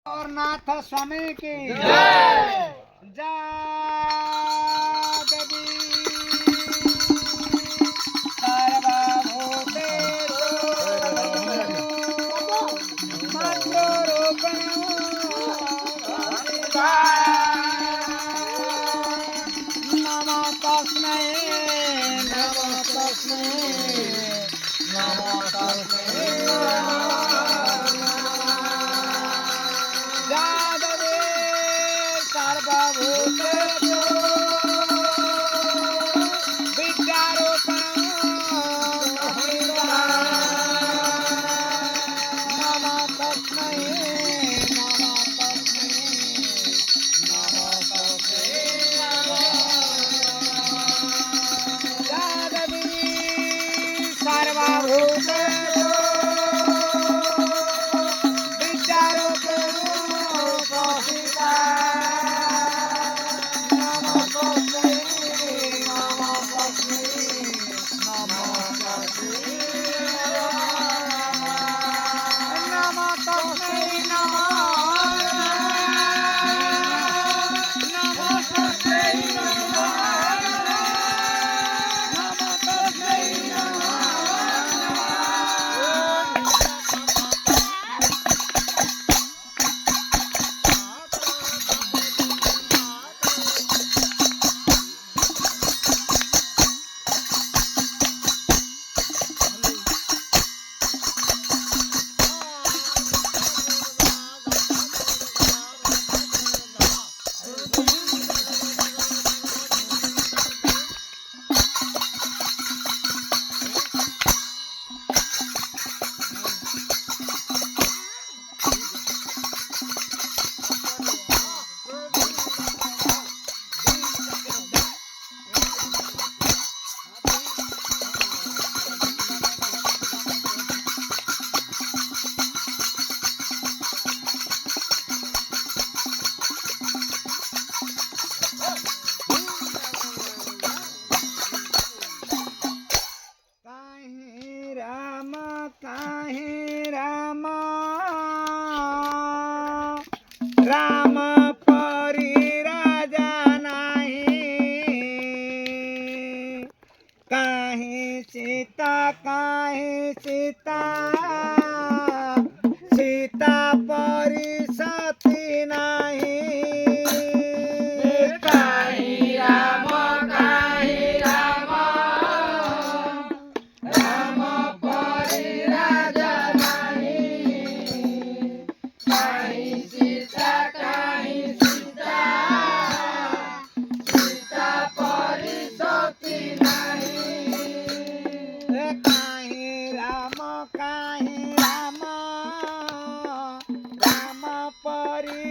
और नाथ स्वामी की जय। देवी सर्वभूतेषु मंत्रोरूपिण्यो नमो तस्मै नमो तस्मै नमो तस्मै सर्वभूतेषु नमो तस्मै नमो तस्मै नमो तस्मै सर्वभूतेषु राम परी राजा नहीं काहे सीता सीता परी सती नहीं काहे राम राम परी राजा नहीं काहे सीता परी सती नहीं काहे राम राम परी